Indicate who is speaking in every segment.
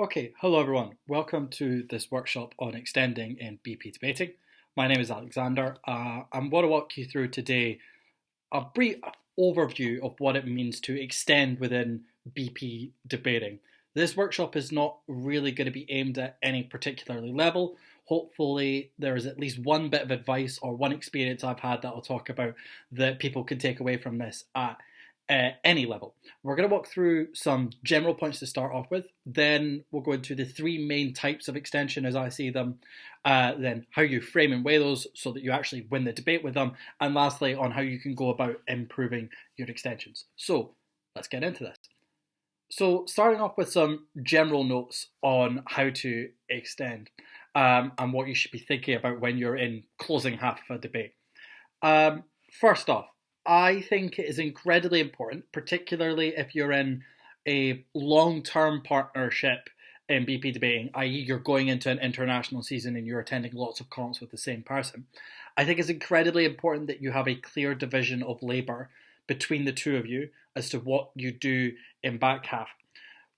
Speaker 1: Okay, hello everyone. Welcome to this workshop on extending in BP debating. My name is Alexander. I'm going to walk you through today a brief overview of what it means to extend within BP debating. This workshop is not really going to be aimed at any particular level. Hopefully there is at least one bit of advice or one experience I've had that I'll talk about that people can take away from this at any level. We're going to walk through some general points to start off with, then we'll go into the three main types of extension as I see them, then how you frame and weigh those so that you actually win the debate with them, and lastly on how you can go about improving your extensions. So let's get into this. So starting off with some general notes on how to extend and what you should be thinking about when you're in closing half of a debate. First off, I think it is incredibly important, particularly if you're in a long-term partnership in BP debating, i.e. you're going into an international season and you're attending lots of comps with the same person. I think it's incredibly important that you have a clear division of labour between the two of you as to what you do in back half.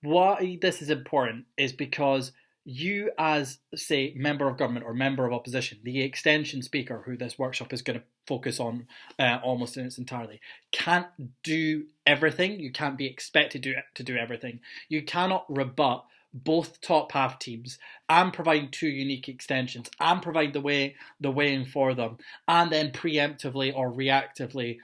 Speaker 1: Why this is important is because you as, say, member of government or member of opposition, the extension speaker, who this workshop is going to focus on almost in its entirety, can't do everything. You can't be expected to do everything. You cannot rebut both top half teams and provide two unique extensions and provide the weighing for them and then preemptively or reactively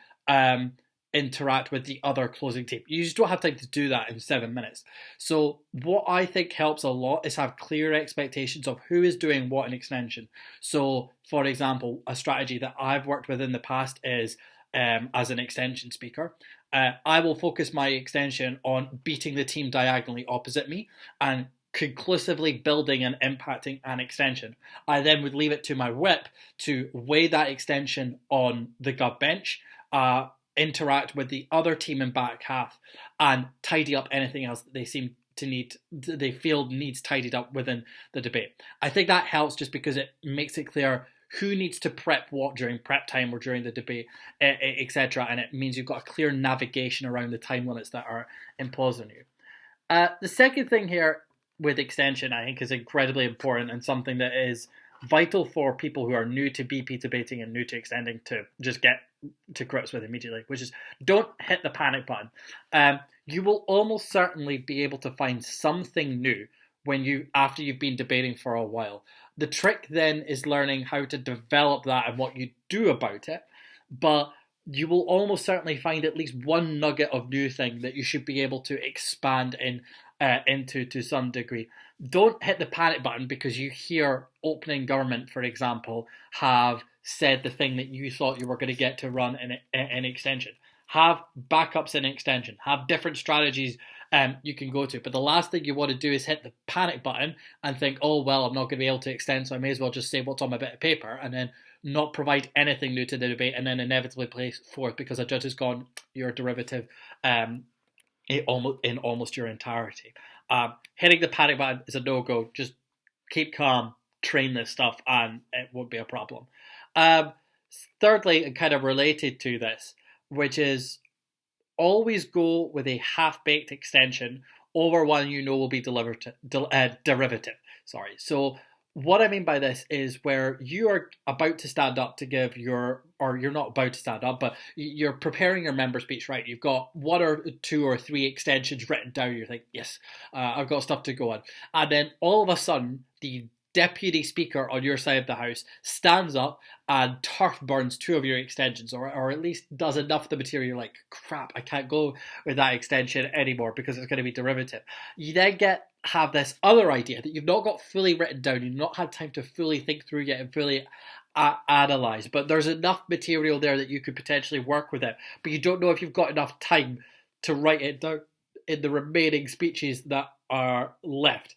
Speaker 1: interact with the other closing team. You just don't have time to do that in 7 minutes. So what I think helps a lot is have clear expectations of who is doing what in extension. So for example, a strategy that I've worked with in the past is as an extension speaker, I will focus my extension on beating the team diagonally opposite me and conclusively building and impacting an extension. I then would leave it to my whip to weigh that extension on the gov bench, interact with the other team in back half and tidy up anything else that they feel needs tidied up within the debate. I think that helps just because it makes it clear who needs to prep what during prep time or during the debate, etc. And it means you've got a clear navigation around the time limits that are imposed on you. The second thing here with extension, I think, is incredibly important and something that is vital for people who are new to BP debating and new to extending to just get to grips with immediately, which is don't hit the panic button. You will almost certainly be able to find something new after you've been debating for a while. The trick then is learning how to develop that and what you do about it, but you will almost certainly find at least one nugget of new thing that you should be able to expand into to some degree. Don't hit the panic button because you hear opening government, for example, have said the thing that you thought you were going to get to run in extension. Have backups in extension. Have different strategies you can go to. But the last thing you want to do is hit the panic button and think, oh, well, I'm not going to be able to extend, so I may as well just say what's on my bit of paper and then not provide anything new to the debate and then inevitably place forth because a judge has gone, your derivative in almost your entirety. Hitting the panic button is a no-go. Just keep calm, train this stuff, and it won't be a problem. Thirdly, and kind of related to this, which is always go with a half-baked extension over one you know will be derivative. So what I mean by this is where you are about to stand up to give you're not about to stand up, but you're preparing your member speech, right? You've got one or two or three extensions written down. You're like, yes, I've got stuff to go on. And then all of a sudden, the deputy speaker on your side of the house stands up and turf burns two of your extensions, or at least does enough of the material. You're like, crap, I can't go with that extension anymore because it's going to be derivative. You then have this other idea that you've not got fully written down, you've not had time to fully think through yet and fully analyse, but there's enough material there that you could potentially work with it, but you don't know if you've got enough time to write it down in the remaining speeches that are left.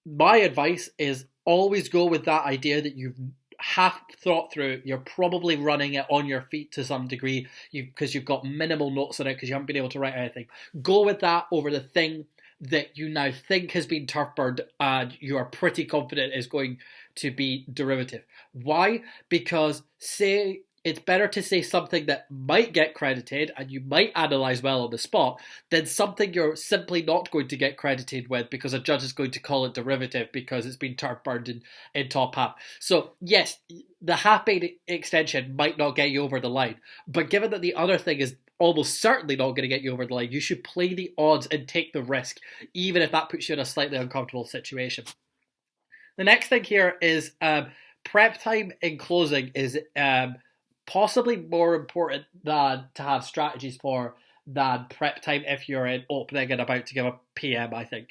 Speaker 1: My advice is always go with that idea that you've half thought through. You're probably running it on your feet to some degree because you've got minimal notes on it because you haven't been able to write anything. Go with that over the thing that you now think has been turf burned and you are pretty confident is going to be derivative. Why? Because say it's better to say something that might get credited and you might analyse well on the spot than something you're simply not going to get credited with because a judge is going to call it derivative because it's been turf burned in top half. So yes, the half-baked extension might not get you over the line, but given that the other thing is almost certainly not going to get you over the line, you should play the odds and take the risk, even if that puts you in a slightly uncomfortable situation. The next thing here is prep time in closing is possibly more important than to have strategies for than prep time if you're in opening and about to give a PM, I think.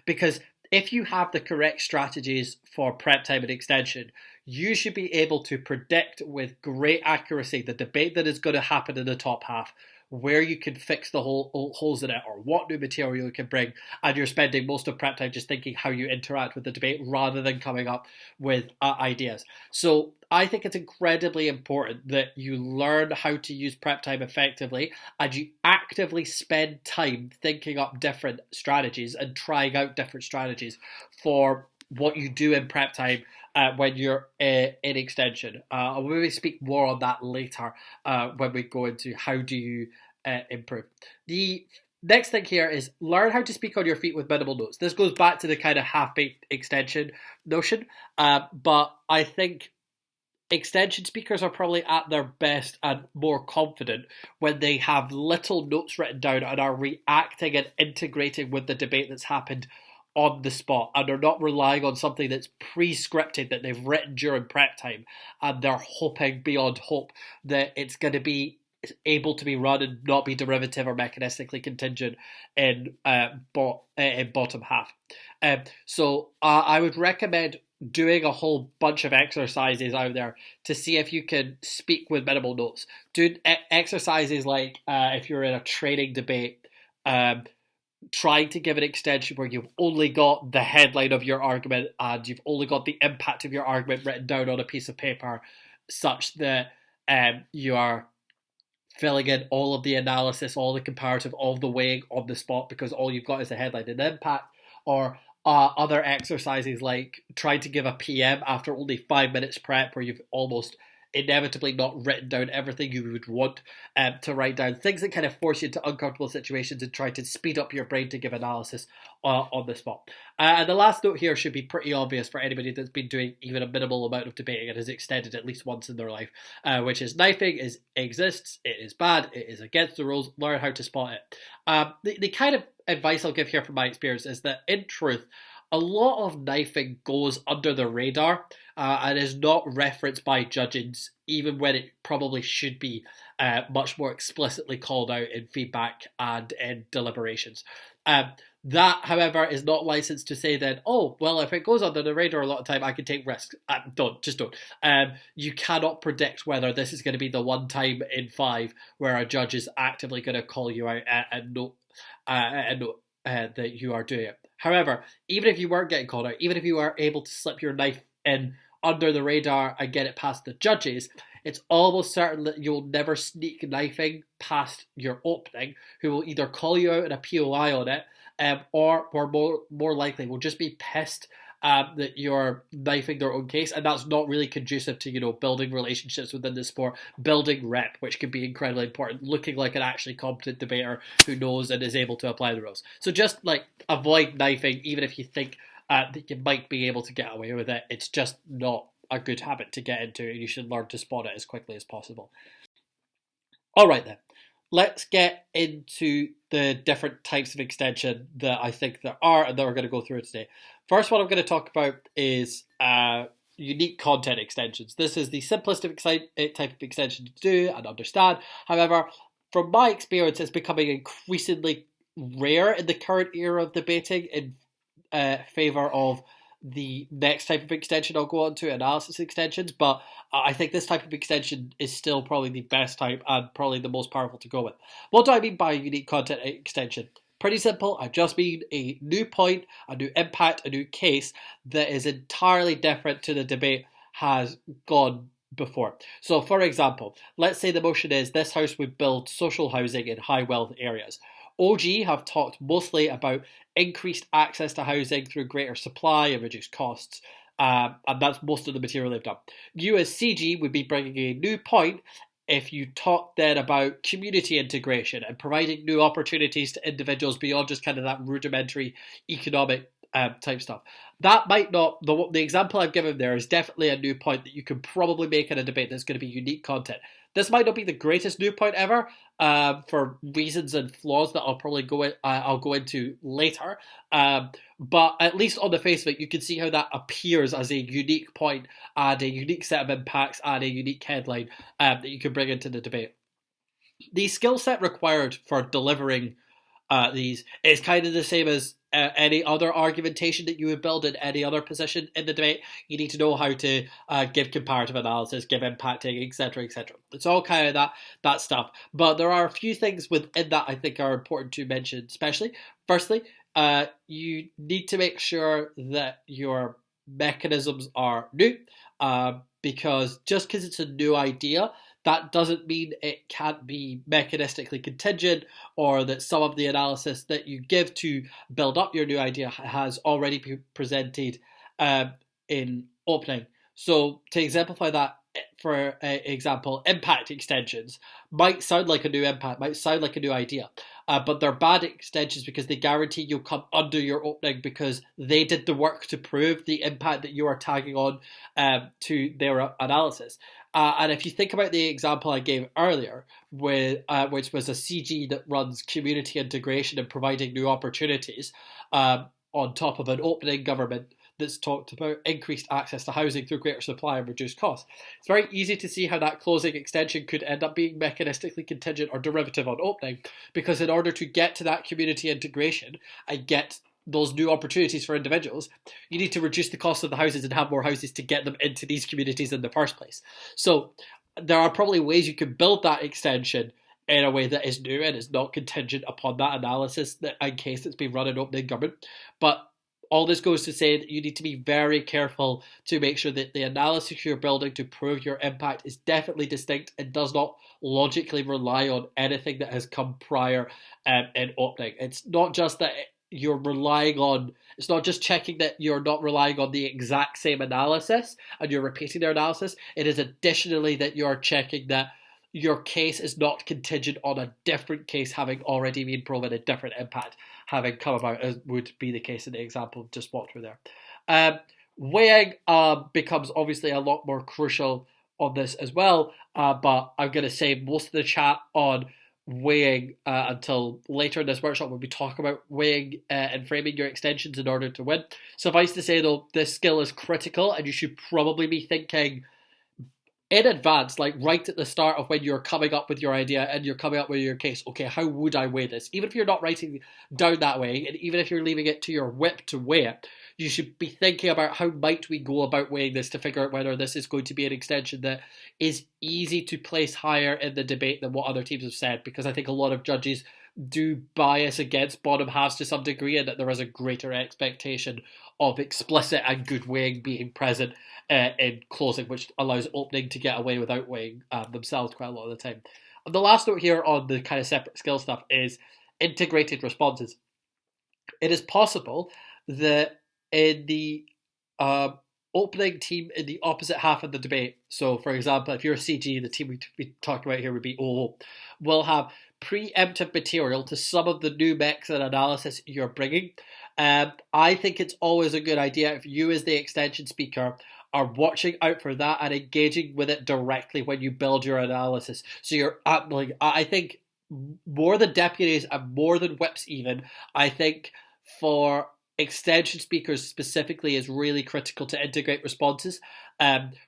Speaker 1: Because if you have the correct strategies for prep time and extension, you should be able to predict with great accuracy the debate that is going to happen in the top half, where you can fix the holes in it or what new material you can bring, and you're spending most of prep time just thinking how you interact with the debate rather than coming up with ideas. So I think it's incredibly important that you learn how to use prep time effectively and you actively spend time thinking up different strategies and trying out different strategies for what you do in prep time when you're in extension. I'll maybe speak more on that later when we go into how do you improve. The next thing here is learn how to speak on your feet with minimal notes. This goes back to the kind of half-baked extension notion, but I think extension speakers are probably at their best and more confident when they have little notes written down and are reacting and integrating with the debate that's happened on the spot, and are not relying on something that's pre-scripted that they've written during prep time, and they're hoping beyond hope that it's going to be able to be run and not be derivative or mechanistically contingent in bottom half. So I would recommend doing a whole bunch of exercises out there to see if you can speak with minimal notes. Do exercises like if you're in a training debate, trying to give an extension where you've only got the headline of your argument and you've only got the impact of your argument written down on a piece of paper, such that you are filling in all of the analysis, all the comparative, all the weighing on the spot because all you've got is the headline and impact. Or other exercises like trying to give a PM after only 5 minutes prep where you've almost inevitably not written down everything you would want to write down. Things that kind of force you into uncomfortable situations and try to speed up your brain to give analysis on the spot. And the last note here should be pretty obvious for anybody that's been doing even a minimal amount of debating and has extended at least once in their life, which is knifing exists, it is bad, it is against the rules, learn how to spot it. The kind of advice I'll give here from my experience is that in truth, a lot of knifing goes under the radar and is not referenced by judges, even when it probably should be much more explicitly called out in feedback and in deliberations. That, however, is not licensed to say that, oh, well, if it goes under the radar a lot of time, I can take risks. Don't. You cannot predict whether this is going to be the one time in 5 where a judge is actively going to call you out and note that you are doing it. However, even if you weren't getting called out, even if you are able to slip your knife in under the radar and get it past the judges, it's almost certain that you'll never sneak knifing past your opening, who will either call you out in a POI on it, or more likely will just be pissed that you're knifing their own case, and that's not really conducive to building relationships within the sport, building rep, which can be incredibly important, looking like an actually competent debater who knows and is able to apply the rules. So just avoid knifing, even if you think that you might be able to get away with it. It's just not a good habit to get into, and you should learn to spot it as quickly as possible. All right then, let's get into the different types of extension that I think there are and that we're going to go through today. First one I'm going to talk about is unique content extensions. This is the simplest type of extension to do and understand. However, from my experience, it's becoming increasingly rare in the current era of debating in favour of the next type of extension I'll go on to, analysis extensions, but I think this type of extension is still probably the best type and probably the most powerful to go with. What do I mean by a unique content extension? Pretty simple. I just mean a new point, a new impact, a new case that is entirely different to the debate has gone before. So for example, let's say the motion is this house would build social housing in high wealth areas. OG have talked mostly about increased access to housing through greater supply and reduced costs. and that's most of the material they've done. You as CG would be bringing a new point if you talk then about community integration and providing new opportunities to individuals beyond just kind of that rudimentary economic type stuff. That might not, the example I've given there is definitely a new point that you can probably make in a debate that's going to be unique content. This might not be the greatest new point ever for reasons and flaws that I'll go into later. But at least on the face of it, you can see how that appears as a unique point and a unique set of impacts and a unique headline that you can bring into the debate. The skill set required for delivering these is kind of the same as any other argumentation that you would build in any other position in the debate. You need to know how to give comparative analysis, give impacting, etc., etc. It's all kind of that stuff. But there are a few things within that I think are important to mention, especially. Firstly, you need to make sure that your mechanisms are new, because just because it's a new idea, that doesn't mean it can't be mechanistically contingent, or that some of the analysis that you give to build up your new idea has already been presented in opening. So to exemplify that, for example, impact extensions might sound like a new impact, might sound like a new idea, but they're bad extensions because they guarantee you'll come under your opening because they did the work to prove the impact that you are tagging on to their analysis. And if you think about the example I gave earlier, which was a CG that runs community integration and providing new opportunities on top of an opening government that's talked about increased access to housing through greater supply and reduced costs. It's very easy to see how that closing extension could end up being mechanistically contingent or derivative on opening, because in order to get to that community integration and get those new opportunities for individuals, you need to reduce the cost of the houses and have more houses to get them into these communities in the first place. So there are probably ways you can build that extension in a way that is new and is not contingent upon that analysis that in case it's been run in opening government. But all this goes to say that you need to be very careful to make sure that the analysis you're building to prove your impact is definitely distinct and does not logically rely on anything that has come prior in opening. It's not just that you're relying on, it's not just checking that you're not relying on the exact same analysis and you're repeating their analysis. It is additionally that you're checking that your case is not contingent on a different case having already been proven, a different impact having come about, as would be the case in the example just walked through there. Weighing becomes obviously a lot more crucial on this as well, but I'm going to save most of the chat on weighing until later in this workshop when we talk about weighing and framing your extensions in order to win. Suffice to say though, this skill is critical and you should probably be thinking in advance, like right at the start of when you're coming up with your idea and you're coming up with your case, okay, how would I weigh this? Even if you're not writing down that way, and even if you're leaving it to your whip to weigh it, you should be thinking about how might we go about weighing this to figure out whether this is going to be an extension that is easy to place higher in the debate than what other teams have said, because I think a lot of judges do bias against bottom halves to some degree, and that there is a greater expectation of explicit and good weighing being present in closing, which allows opening to get away without weighing themselves quite a lot of the time. And the last note here on the kind of separate skill stuff is integrated responses. It is possible that in the opening team in the opposite half of the debate, so for example, if you're a CG, the team we talk about here would be OO, will have preemptive material to some of the new mechs and analysis you're bringing. I think it's always a good idea if you as the extension speaker are watching out for that and engaging with it directly when you build your analysis. So you're like, I think more than deputies and more than whips even, I think for extension speakers specifically is really critical to integrate responses,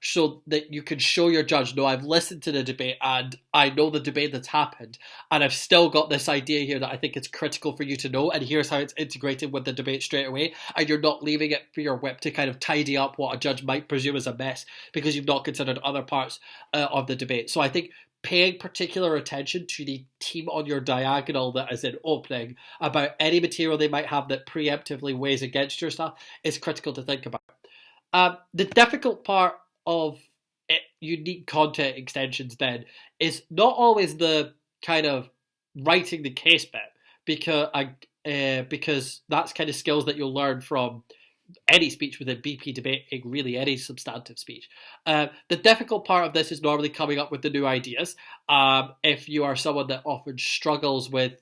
Speaker 1: so that you can show your judge, no, I've listened to the debate and I know the debate that's happened and I've still got this idea here that I think it's critical for you to know, and here's how it's integrated with the debate straight away, and you're not leaving it for your whip to kind of tidy up what a judge might presume is a mess because you've not considered other parts of the debate. So I think paying particular attention to the team on your diagonal that is in opening about any material they might have that preemptively weighs against your stuff is critical to think about. The difficult part of unique content extensions then is not always the kind of writing the case bit, because that's kind of skills that you'll learn from any speech within BP debating, really any substantive speech. The difficult part of this is normally coming up with the new ideas. If you are someone that often struggles with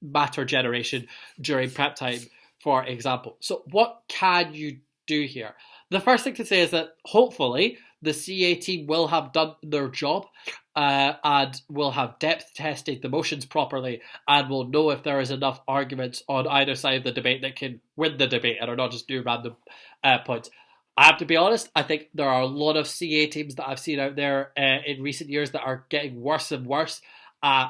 Speaker 1: matter generation during prep time, for example. So what can you do here? The first thing to say is that hopefully the CA team will have done their job and will have depth tested the motions properly and will know if there is enough arguments on either side of the debate that can win the debate and are not just do random points. I have to be honest, I think there are a lot of CA teams that I've seen out there in recent years that are getting worse and worse at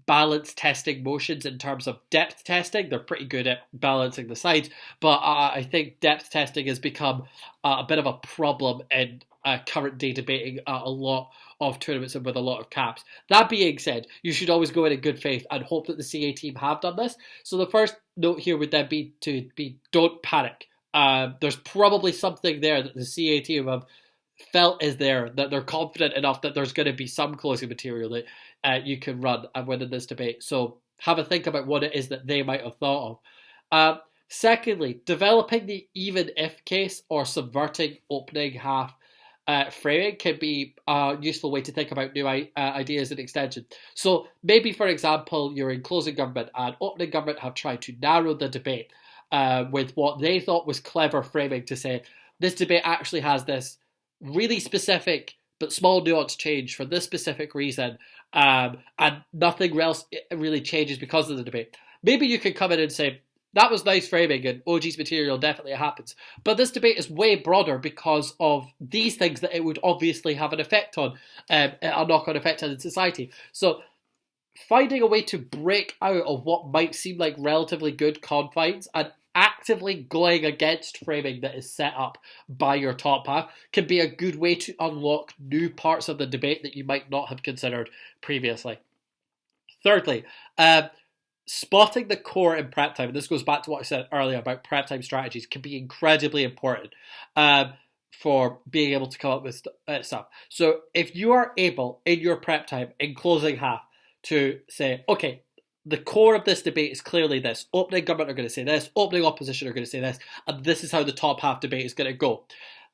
Speaker 1: balance testing motions in terms of depth testing. They're pretty good at balancing the sides, but I think depth testing has become a bit of a problem in current day debating a lot of tournaments and with a lot of caps. That being said, you should always go in good faith and hope that the CA team have done this. So the first note here would then be don't panic. There's probably something there that the CA team have felt is there, that they're confident enough that there's going to be some closing material that you can run and win in this debate. So have a think about what it is that they might have thought of. Secondly, developing the even if case or subverting opening half framing can be a useful way to think about new ideas and extension. So maybe, for example, you're in closing government and opening government have tried to narrow the debate with what they thought was clever framing to say, this debate actually has this really specific but small nuance change for this specific reason, and nothing else really changes because of the debate. Maybe you could come in and say, that was nice framing and OG's material definitely happens, but this debate is way broader because of these things that it would obviously have an effect on, a knock-on effect on society. So finding a way to break out of what might seem like relatively good confines and actively going against framing that is set up by your top half can be a good way to unlock new parts of the debate that you might not have considered previously. Thirdly, spotting the core in prep time, and this goes back to what I said earlier about prep time strategies, can be incredibly important for being able to come up with stuff. So if you are able in your prep time, in closing half, to say, okay, the core of this debate is clearly this. Opening government are going to say this, opening opposition are going to say this, and this is how the top half debate is going to go.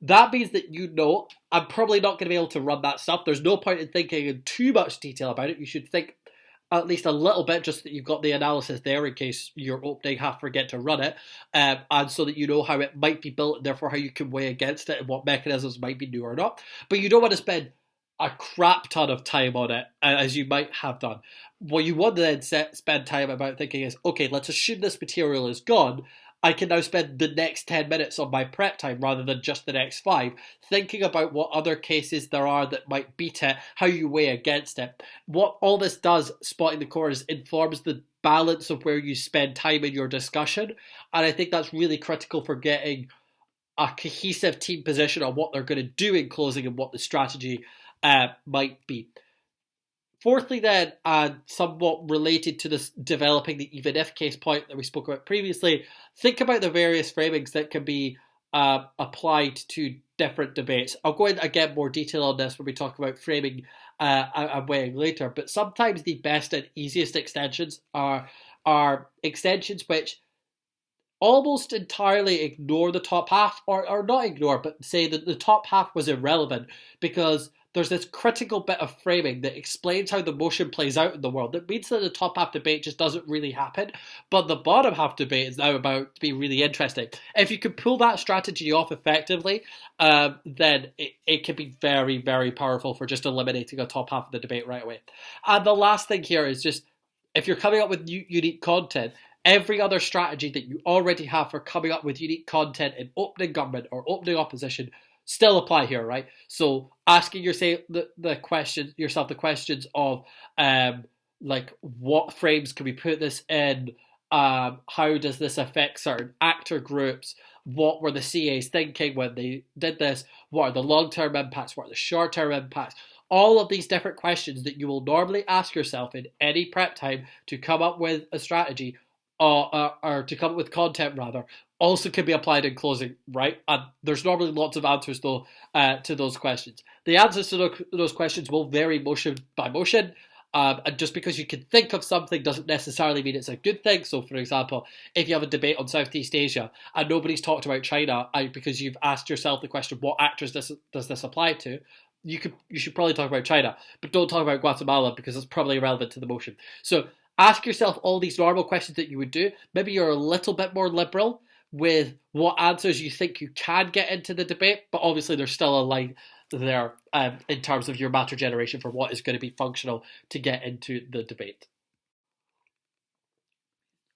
Speaker 1: That means that you know, I'm probably not going to be able to run that stuff. There's no point in thinking in too much detail about it. You should think at least a little bit, just that you've got the analysis there in case your opening half forget to run it, and so that you know how it might be built, and therefore how you can weigh against it and what mechanisms might be new or not. But you don't want to spend a crap ton of time on it, as you might have done. What you want to then spend time about thinking is, okay, let's assume this material is gone. I can now spend the next 10 minutes on my prep time rather than just the next 5, thinking about what other cases there are that might beat it, how you weigh against it. What all this does, spotting the core, is informs the balance of where you spend time in your discussion. And I think that's really critical for getting a cohesive team position on what they're going to do in closing and what the strategy might be. Fourthly then, and somewhat related to this developing the even if case point that we spoke about previously, think about the various framings that can be applied to different debates. I'll go into again more detail on this when we talk about framing and weighing later, but sometimes the best and easiest extensions are extensions which almost entirely ignore the top half, or not ignore, but say that the top half was irrelevant because there's this critical bit of framing that explains how the motion plays out in the world. That means that the top half debate just doesn't really happen, but the bottom half debate is now about to be really interesting. If you can pull that strategy off effectively, then it can be very, very powerful for just eliminating a top half of the debate right away. And the last thing here is just, if you're coming up with unique content, every other strategy that you already have for coming up with unique content in opening government or opening opposition still apply here, right? So asking yourself the questions of like, what frames can we put this in? How does this affect certain actor groups? What were the CAs thinking when they did this? What are the long-term impacts? What are the short-term impacts? All of these different questions that you will normally ask yourself in any prep time to come up with a strategy, or to come up with content rather, also can be applied in closing, right? And there's normally lots of answers though to those questions. The answers to those questions will vary motion by motion, And just because you can think of something doesn't necessarily mean it's a good thing. So, for example, if you have a debate on Southeast Asia and nobody's talked about China because you've asked yourself the question, what actors does this apply to? You should probably talk about China, but don't talk about Guatemala because it's probably irrelevant to the motion. So ask yourself all these normal questions that you would do. Maybe you're a little bit more liberal with what answers you think you can get into the debate, but obviously there's still a line there in terms of your matter generation for what is going to be functional to get into the debate.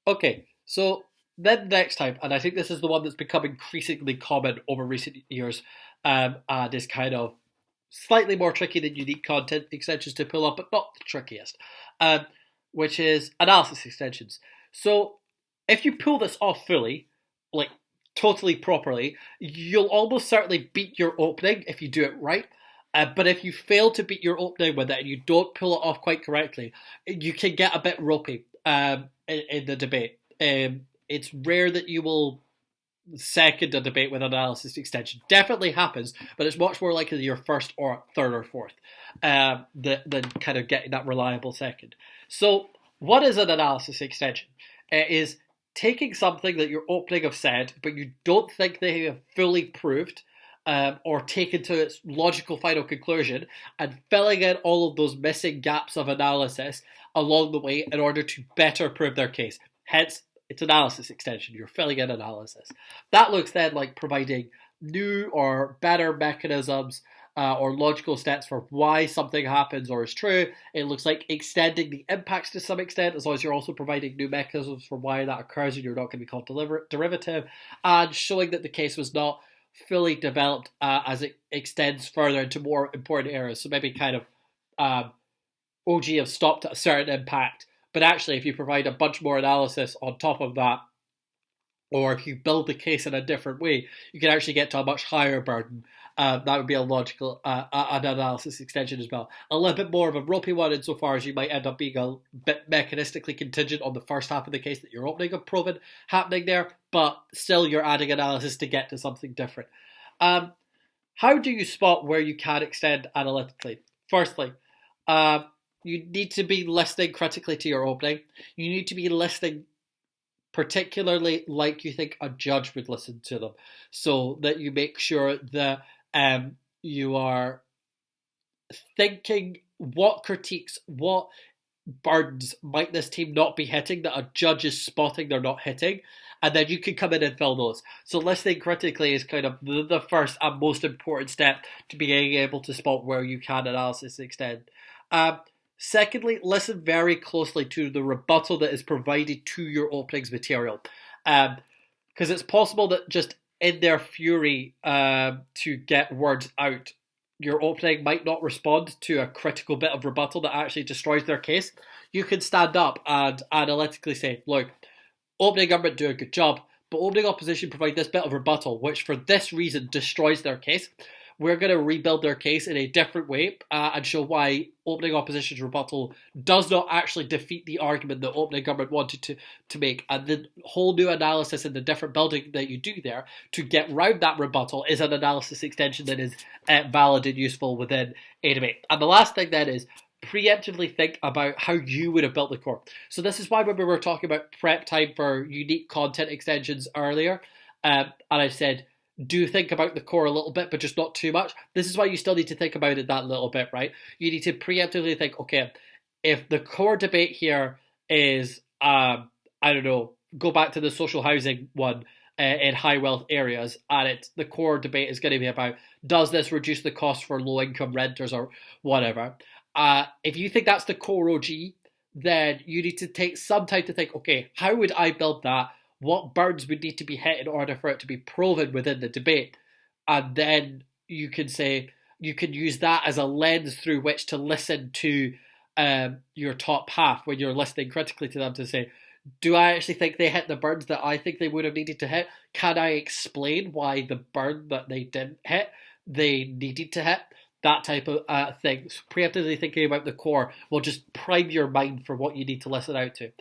Speaker 1: Okay, so then next time, and I think this is the one that's become increasingly common over recent years, and is kind of slightly more tricky than unique content extensions to pull up, but not the trickiest, which is analysis extensions. So if you pull this off fully, like totally properly, you'll almost certainly beat your opening if you do it right. But if you fail to beat your opening with it and you don't pull it off quite correctly, you can get a bit ropey in the debate. It's rare that you will second a debate with an analysis extension. Definitely happens, but it's much more likely you're first or third or fourth than kind of getting that reliable second. So what is an analysis extension? It is taking something that your opening have said, but you don't think they have fully proved or taken to its logical final conclusion, and filling in all of those missing gaps of analysis along the way in order to better prove their case. Hence, it's analysis extension. You're filling in analysis. That looks then like providing new or better mechanisms or logical steps for why something happens or is true. It looks like extending the impacts to some extent, as long as you're also providing new mechanisms for why that occurs and you're not going to be called derivative, and showing that the case was not fully developed as it extends further into more important areas. So maybe kind of OG have stopped at a certain impact, but actually if you provide a bunch more analysis on top of that, or if you build the case in a different way, you can actually get to a much higher burden. That would be a logical an analysis extension as well. A little bit more of a ropey one insofar as you might end up being a bit mechanistically contingent on the first half of the case that you're opening of proven happening there, but still you're adding analysis to get to something different. How do you spot where you can extend analytically? Firstly, you need to be listening critically to your opening. You need to be listening particularly like you think a judge would listen to them, so that you make sure that you are thinking what critiques, what burdens might this team not be hitting that a judge is spotting they're not hitting, and then you can come in and fill those. So listening critically is kind of the first and most important step to being able to spot where you can analysis extend. Secondly, listen very closely to the rebuttal that is provided to your openings material, because it's possible that just in their fury to get words out, your opening might not respond to a critical bit of rebuttal that actually destroys their case. You can stand up and analytically say, look, opening government do a good job, but opening opposition provide this bit of rebuttal, which for this reason destroys their case. We're going to rebuild their case in a different way and show why opening opposition's rebuttal does not actually defeat the argument that opening government wanted to make. And the whole new analysis in the different building that you do there to get round that rebuttal is an analysis extension that is valid and useful within a debate. And the last thing then is preemptively think about how you would have built the core. So this is why when we were talking about prep time for unique content extensions earlier, and I said, do think about the core a little bit, but just not too much. This is why you still need to think about it that little bit, right? You need to preemptively think, okay, if the core debate here is, I don't know, go back to the social housing one in high wealth areas, and the core debate is going to be about, does this reduce the cost for low income renters or whatever? If you think that's the core OG, then you need to take some time to think, okay, how would I build that? What burdens would need to be hit in order for it to be proven within the debate? And then you can say, you can use that as a lens through which to listen to your top half when you're listening critically to them to say, do I actually think they hit the burdens that I think they would have needed to hit? Can I explain why the burden that they didn't hit, they needed to hit? That type of thing. So preemptively thinking about the core will just prime your mind for what you need to listen out to.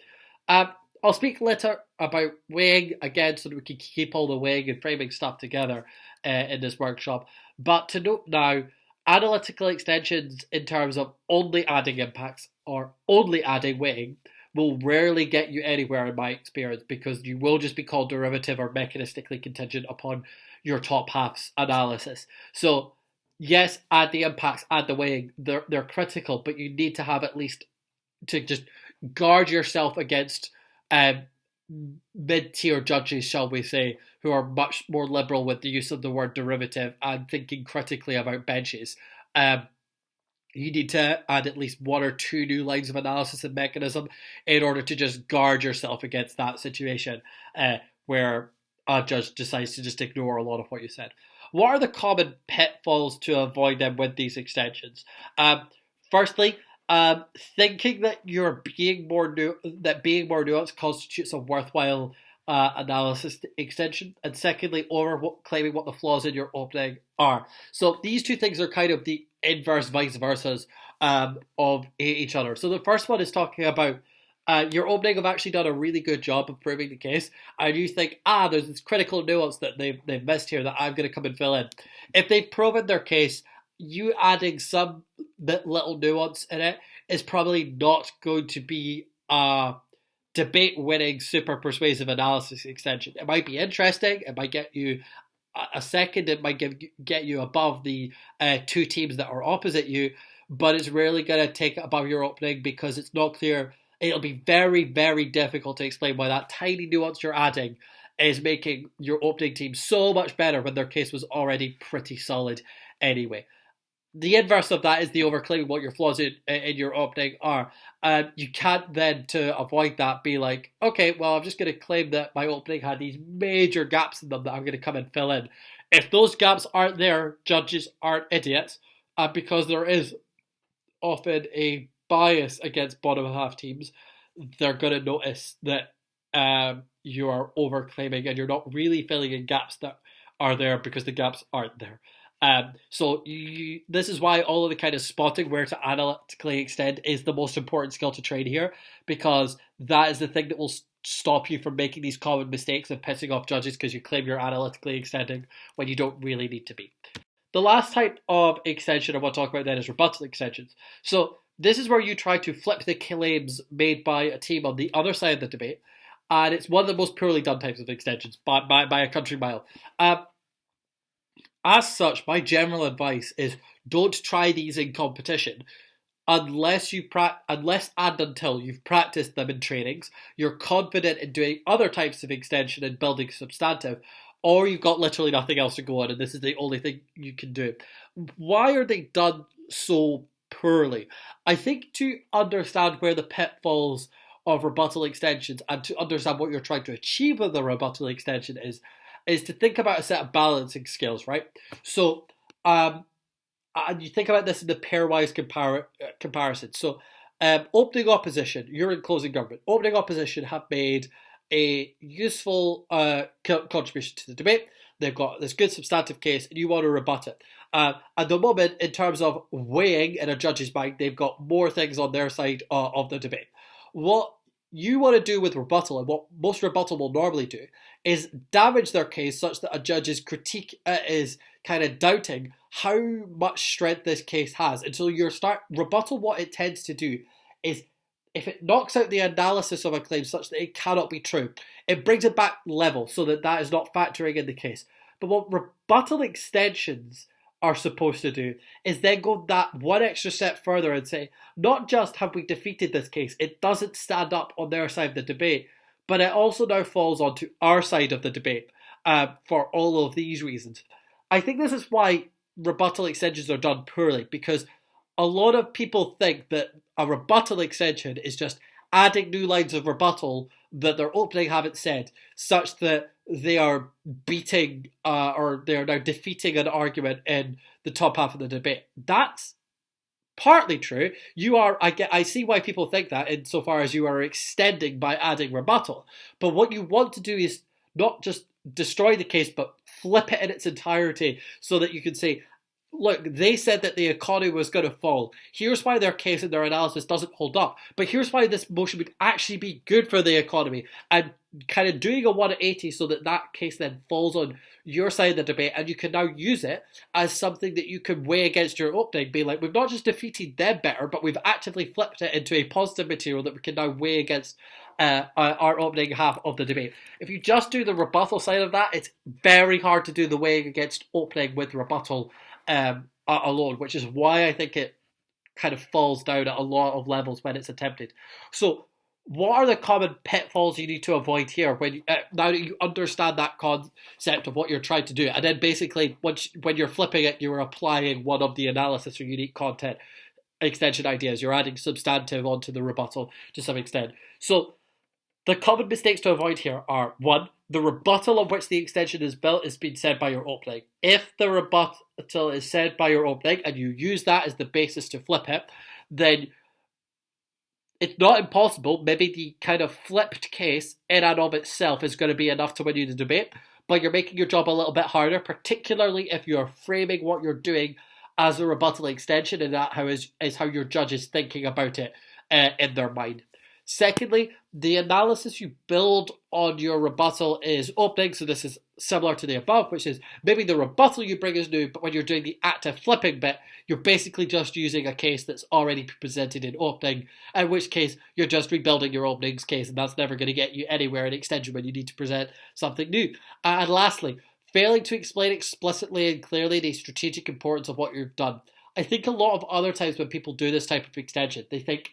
Speaker 1: I'll speak later about weighing, again, so that we can keep all the weighing and framing stuff together in this workshop. But to note now, analytical extensions in terms of only adding impacts or only adding weighting will rarely get you anywhere in my experience, because you will just be called derivative or mechanistically contingent upon your top half's analysis. So yes, add the impacts, add the weighting, they're critical, but you need to have at least to just guard yourself against mid-tier judges, shall we say, who are much more liberal with the use of the word derivative and thinking critically about benches. You need to add at least one or two new lines of analysis and mechanism in order to just guard yourself against that situation where a judge decides to just ignore a lot of what you said. What are the common pitfalls to avoid them with these extensions? Firstly, thinking that being more nuanced constitutes a worthwhile analysis extension, and secondly, claiming what the flaws in your opening are. So these two things are kind of the inverse vice versas of each other. So the first one is talking about your opening have actually done a really good job of proving the case, and you think, there's this critical nuance that they've missed here that I'm going to come and fill in. If they've proven their case, you adding some little nuance in it is probably not going to be a debate-winning, super persuasive analysis extension. It might be interesting, it might get you a second, it might get you above the two teams that are opposite you, but it's rarely going to take it above your opening because it's not clear. It'll be very, very difficult to explain why that tiny nuance you're adding is making your opening team so much better when their case was already pretty solid anyway. The inverse of that is the overclaiming what your flaws in your opening are. You can't then, to avoid that, be like, okay, well, I'm just going to claim that my opening had these major gaps in them that I'm going to come and fill in. If those gaps aren't there, judges aren't idiots, because there is often a bias against bottom half teams. They're going to notice that you are overclaiming and you're not really filling in gaps that are there because the gaps aren't there. So this is why all of the kind of spotting where to analytically extend is the most important skill to train here, because that is the thing that will stop you from making these common mistakes of pissing off judges because you claim you're analytically extending when you don't really need to be. The last type of extension I want to talk about then is rebuttal extensions. So this is where you try to flip the claims made by a team on the other side of the debate, and it's one of the most poorly done types of extensions by a country mile. As such, my general advice is don't try these in competition unless and until you've practiced them in trainings, you're confident in doing other types of extension and building substantive, or you've got literally nothing else to go on and this is the only thing you can do. Why are they done so poorly? I think to understand where the pitfalls of rebuttal extensions and to understand what you're trying to achieve with the rebuttal extension is to think about a set of balancing skills, right? So, and you think about this in the pairwise comparison. So, opening opposition, you're in closing government. Opening opposition have made a useful contribution to the debate. They've got this good substantive case, and you want to rebut it. At the moment, in terms of weighing in a judge's mind, they've got more things on their side of the debate. What you want to do with rebuttal, and what most rebuttal will normally do, is damage their case such that a judge's critique is kind of doubting how much strength this case has. Until you start rebuttal, what it tends to do is, if it knocks out the analysis of a claim such that it cannot be true, it brings it back level so that is not factoring in the case. But what rebuttal extensions are supposed to do is then go that one extra step further and say, not just have we defeated this case, it doesn't stand up on their side of the debate, but it also now falls onto our side of the debate for all of these reasons. I think this is why rebuttal extensions are done poorly, because a lot of people think that a rebuttal extension is just adding new lines of rebuttal that their opening haven't said, such that they are beating or they are now defeating an argument in the top half of the debate. That's partly true. I see why people think that, insofar as you are extending by adding rebuttal. But what you want to do is not just destroy the case, but flip it in its entirety so that you can say, look, they said that the economy was going to fall. Here's why their case and their analysis doesn't hold up. But here's why this motion would actually be good for the economy. And kind of doing a 180 so that that case then falls on your side of the debate, and you can now use it as something that you can weigh against your opening, being like, we've not just defeated them better, but we've actively flipped it into a positive material that we can now weigh against our opening half of the debate. If you just do the rebuttal side of that, it's very hard to do the weighing against opening with rebuttal alone, which is why I think it kind of falls down at a lot of levels when it's attempted. So what are the common pitfalls you need to avoid here when now that you understand that concept of what you're trying to do? And then basically, when you're flipping it, you're applying one of the analysis or unique content extension ideas. You're adding substantive onto the rebuttal to some extent. So the common mistakes to avoid here are, 1, the rebuttal on which the extension is built is being said by your opening. If the rebuttal is said by your opening and you use that as the basis to flip it, then it's not impossible. Maybe the kind of flipped case in and of itself is going to be enough to win you the debate, but you're making your job a little bit harder, particularly if you're framing what you're doing as a rebuttal extension, and that is how your judge is thinking about it in their mind. Secondly, the analysis you build on your rebuttal is opening, so this is similar to the above, which is maybe the rebuttal you bring is new, but when you're doing the active flipping bit, you're basically just using a case that's already presented in opening, in which case you're just rebuilding your openings case, and that's never going to get you anywhere in extension when you need to present something new. And lastly, failing to explain explicitly and clearly the strategic importance of what you've done. I think a lot of other times when people do this type of extension, they think,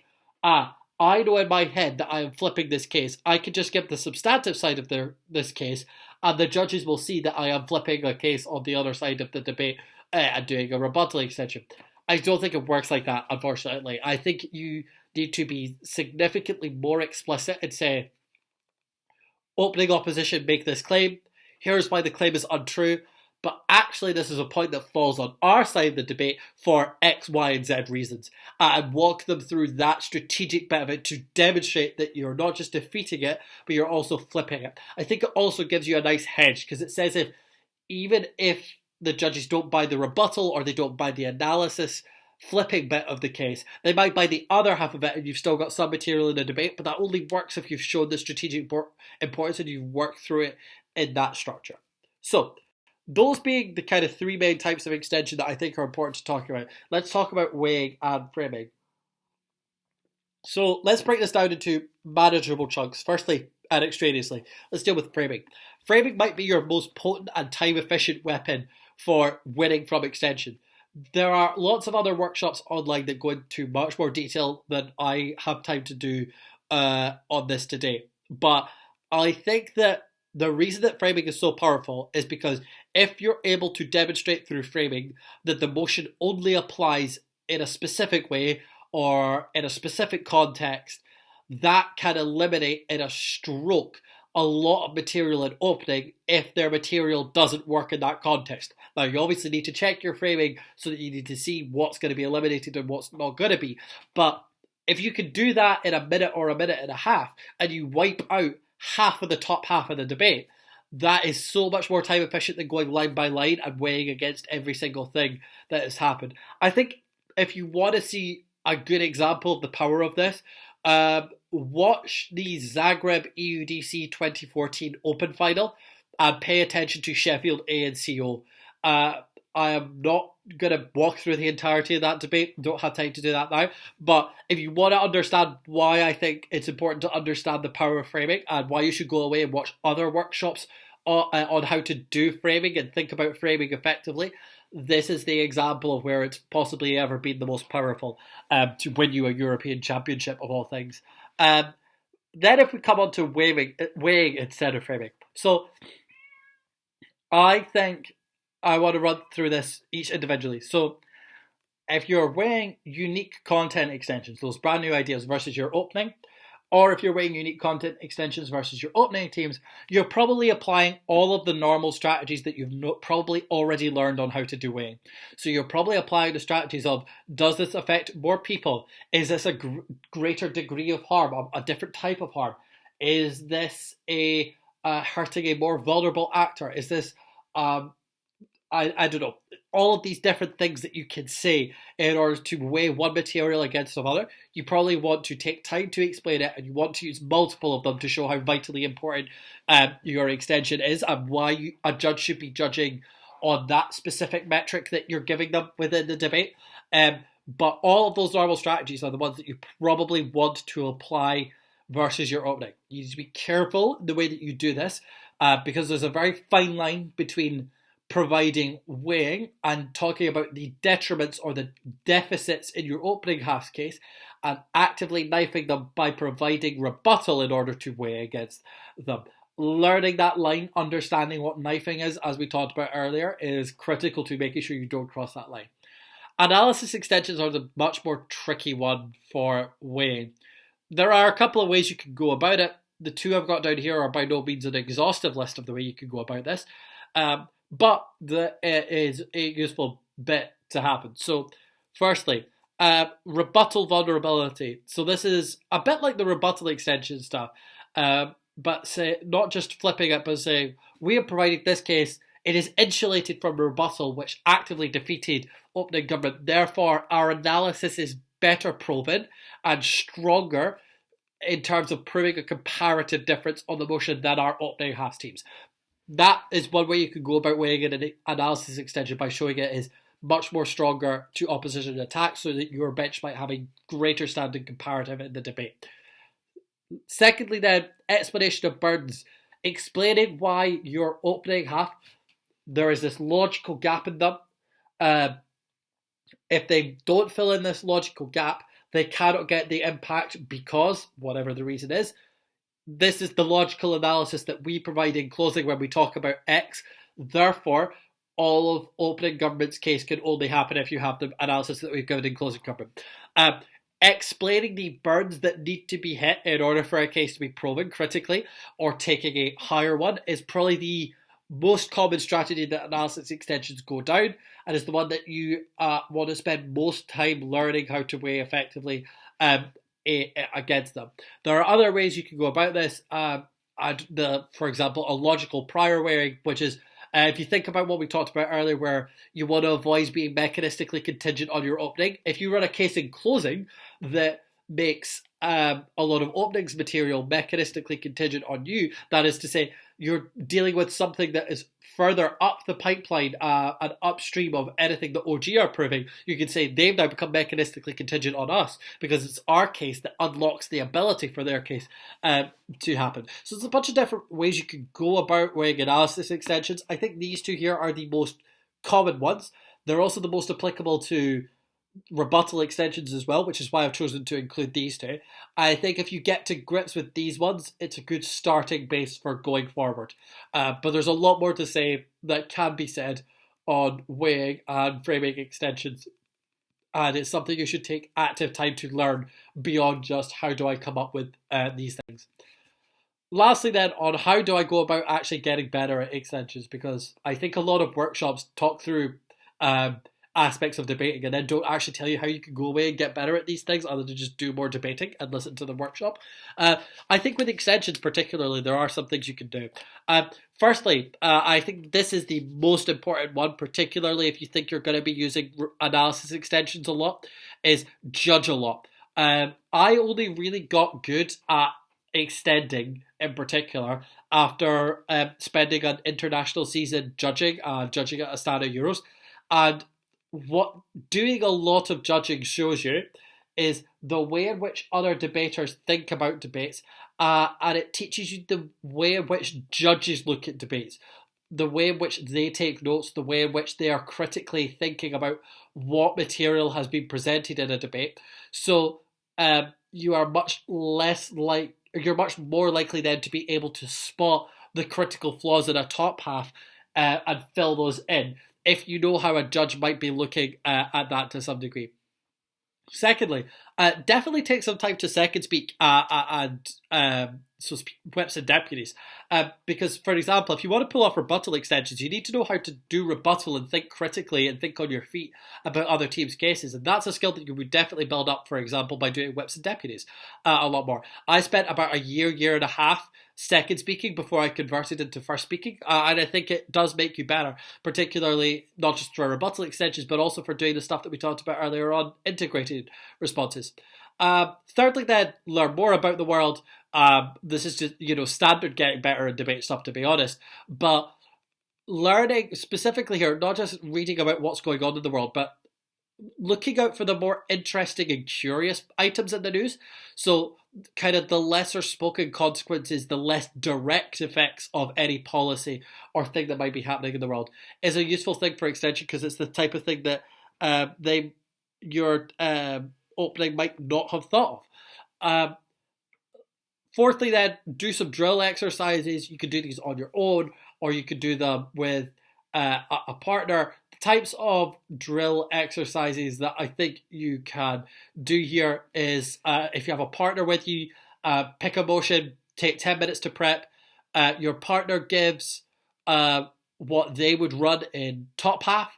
Speaker 1: I know in my head that I am flipping this case. I can just give the substantive side of this case, and the judges will see that I am flipping a case on the other side of the debate and doing a rebuttal extension. I don't think it works like that, unfortunately. I think you need to be significantly more explicit and say, opening opposition make this claim. Here's why the claim is untrue. But actually, this is a point that falls on our side of the debate for X, Y, and Z reasons. And walk them through that strategic bit of it to demonstrate that you're not just defeating it, but you're also flipping it. I think it also gives you a nice hedge, because it says even if the judges don't buy the rebuttal or they don't buy the analysis flipping bit of the case, they might buy the other half of it, and you've still got some material in the debate, but that only works if you've shown the strategic importance and you've worked through it in that structure. So, those being the kind of 3 main types of extension that I think are important to talk about, let's talk about weighing and framing. So let's break this down into manageable chunks. Firstly, and extraneously, let's deal with framing. Framing might be your most potent and time-efficient weapon for winning from extension. There are lots of other workshops online that go into much more detail than I have time to do on this today. But I think that the reason that framing is so powerful is because if you're able to demonstrate through framing that the motion only applies in a specific way or in a specific context, that can eliminate in a stroke a lot of material in opening if their material doesn't work in that context. Now, you obviously need to check your framing so that you need to see what's going to be eliminated and what's not going to be. But if you can do that in a minute or a minute and a half, and you wipe out half of the top half of the debate, that is so much more time efficient than going line by line and weighing against every single thing that has happened. I think if you want to see a good example of the power of this, watch the Zagreb EUDC 2014 Open Final and pay attention to Sheffield A and CO. I am not going to walk through the entirety of that debate. Don't have time to do that now. But if you want to understand why I think it's important to understand the power of framing and why you should go away and watch other workshops on how to do framing and think about framing effectively, this is the example of where it's possibly ever been the most powerful to win you a European Championship of all things. Then if we come on to weighing instead of framing. So I think I want to run through this each individually. So if you're weighing unique content extensions, those brand new ideas versus your opening, or if you're weighing unique content extensions versus your opening teams, you're probably applying all of the normal strategies that you've probably already learned on how to do weighing. So you're probably applying the strategies of, does this affect more people? Is this a greater degree of harm, a different type of harm? Is this hurting a more vulnerable actor? Is this I don't know, all of these different things that you can say in order to weigh one material against another. You probably want to take time to explain it, and you want to use multiple of them to show how vitally important your extension is and why a judge should be judging on that specific metric that you're giving them within the debate. But all of those normal strategies are the ones that you probably want to apply versus your opening. You need to be careful the way that you do this because there's a very fine line between providing weighing and talking about the detriments or the deficits in your opening half case and actively knifing them by providing rebuttal in order to weigh against them. Learning that line, understanding what knifing is, as we talked about earlier, is critical to making sure you don't cross that line. Analysis extensions are the much more tricky one for weighing. There are a couple of ways you can go about it. The two I've got down here are by no means an exhaustive list of the way you can go about this, but it is a useful bit to happen. So, firstly, rebuttal vulnerability. So this is a bit like the rebuttal extension stuff, but say not just flipping it, but saying we have provided this case. It is insulated from rebuttal, which actively defeated opening government. Therefore, our analysis is better proven and stronger in terms of proving a comparative difference on the motion than our opening half teams. That is one way you can go about weighing an analysis extension, by showing it is much more stronger to opposition attacks so that your bench might have a greater standing comparative in the debate. Secondly then, explanation of burdens. Explaining why your opening half, there is this logical gap in them. If they don't fill in this logical gap, they cannot get the impact because, whatever the reason is, this is the logical analysis that we provide in closing when we talk about X. Therefore, all of opening government's case can only happen if you have the analysis that we've given in closing government. Explaining the burdens that need to be hit in order for a case to be proven critically, or taking a higher one, is probably the most common strategy that analysis extensions go down, and is the one that you want to spend most time learning how to weigh effectively against them. There are other ways you can go about this. For example, a logical prior weighing, which is if you think about what we talked about earlier, where you want to avoid being mechanistically contingent on your opening. If you run a case in closing that makes a lot of openings material mechanistically contingent on you, that is to say, you're dealing with something that is further up the pipeline and upstream of anything that OG are proving, you can say they've now become mechanistically contingent on us because it's our case that unlocks the ability for their case to happen. So there's a bunch of different ways you can go about weighing analysis extensions. I think these two here are the most common ones. They're also the most applicable to rebuttal extensions as well, which is why I've chosen to include these two. I think if you get to grips with these ones, it's a good starting base for going forward. But there's a lot more to say that can be said on weighing and framing extensions. And it's something you should take active time to learn beyond just how do I come up with these things. Lastly then, on how do I go about actually getting better at extensions, because I think a lot of workshops talk through aspects of debating and then don't actually tell you how you can go away and get better at these things other than just do more debating and listen to the workshop. I think with extensions particularly, there are some things you can do. Firstly, I think this is the most important one, particularly if you think you're going to be using analysis extensions a lot, is judge a lot. I only really got good at extending in particular after spending an international season judging at Astana Euros. And what doing a lot of judging shows you is the way in which other debaters think about debates, and it teaches you the way in which judges look at debates, the way in which they take notes, the way in which they are critically thinking about what material has been presented in a debate. So you are much more likely then to be able to spot the critical flaws in a top half and fill those in, if you know how a judge might be looking at that to some degree. Secondly, definitely take some time to second speak and whips and deputies. Because, for example, if you want to pull off rebuttal extensions, you need to know how to do rebuttal and think critically and think on your feet about other teams' cases. And that's a skill that you would definitely build up, for example, by doing whips and deputies a lot more. I spent about a year and a half second speaking before I converted into first speaking. And I think it does make you better, particularly not just for rebuttal extensions, but also for doing the stuff that we talked about earlier on, integrated responses. Thirdly, then, learn more about the world. This is just, standard getting better in debate stuff, to be honest. But learning specifically here, not just reading about what's going on in the world, but looking out for the more interesting and curious items in the news. So kind of the lesser spoken consequences, the less direct effects of any policy or thing that might be happening in the world is a useful thing for extension, because it's the type of thing that your opening might not have thought of. Fourthly, then, do some drill exercises. You can do these on your own, or you could do them with a partner. The types of drill exercises that I think you can do here is, if you have a partner with you, pick a motion, take 10 minutes to prep. Your partner gives what they would run in top half,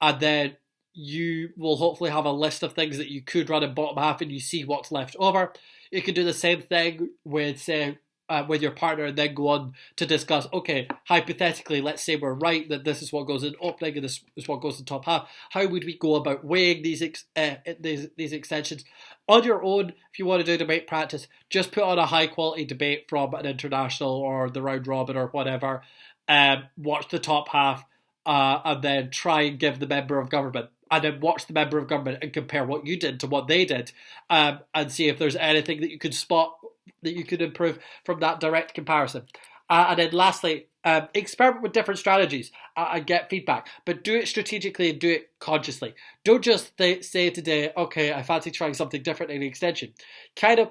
Speaker 1: and then you will hopefully have a list of things that you could run in bottom half, and you see what's left over. You could do the same thing with, say, with your partner, and then go on to discuss, okay, hypothetically, let's say we're right that this is what goes in opening and this is what goes in top half. How would we go about weighing these extensions? On your own, if you want to do debate practice, just put on a high quality debate from an international or the round robin or whatever. Watch the top half, and then try and give the member of government, and then watch the member of government and compare what you did to what they did, and see if there's anything that you could spot that you could improve from that direct comparison. And then lastly, experiment with different strategies and get feedback, but do it strategically and do it consciously. Don't just say today, okay, I fancy trying something different in extension. Kind of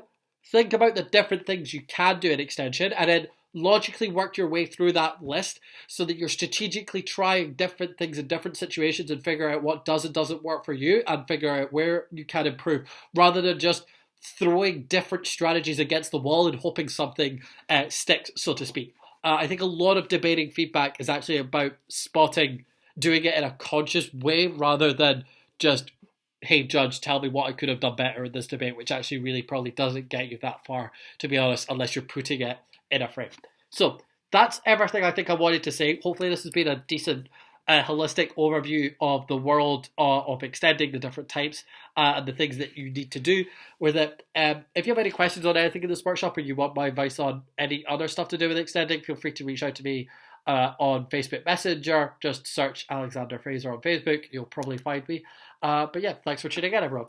Speaker 1: think about the different things you can do in extension, and then logically work your way through that list so that you're strategically trying different things in different situations and figure out what does and doesn't work for you, and figure out where you can improve, rather than just throwing different strategies against the wall and hoping something sticks, so to speak. I think a lot of debating feedback is actually about spotting, doing it in a conscious way, rather than just, hey, judge, tell me what I could have done better in this debate, which actually really probably doesn't get you that far, to be honest, unless you're putting it in a frame. So that's everything I think I wanted to say. Hopefully this has been a decent holistic overview of the world of extending, the different types, and the things that you need to do with it. If you have any questions on anything in this workshop, or you want my advice on any other stuff to do with extending, feel free to reach out to me on Facebook Messenger. Just search Alexander Fraser on Facebook. You'll probably find me. But yeah, thanks for tuning in, everyone.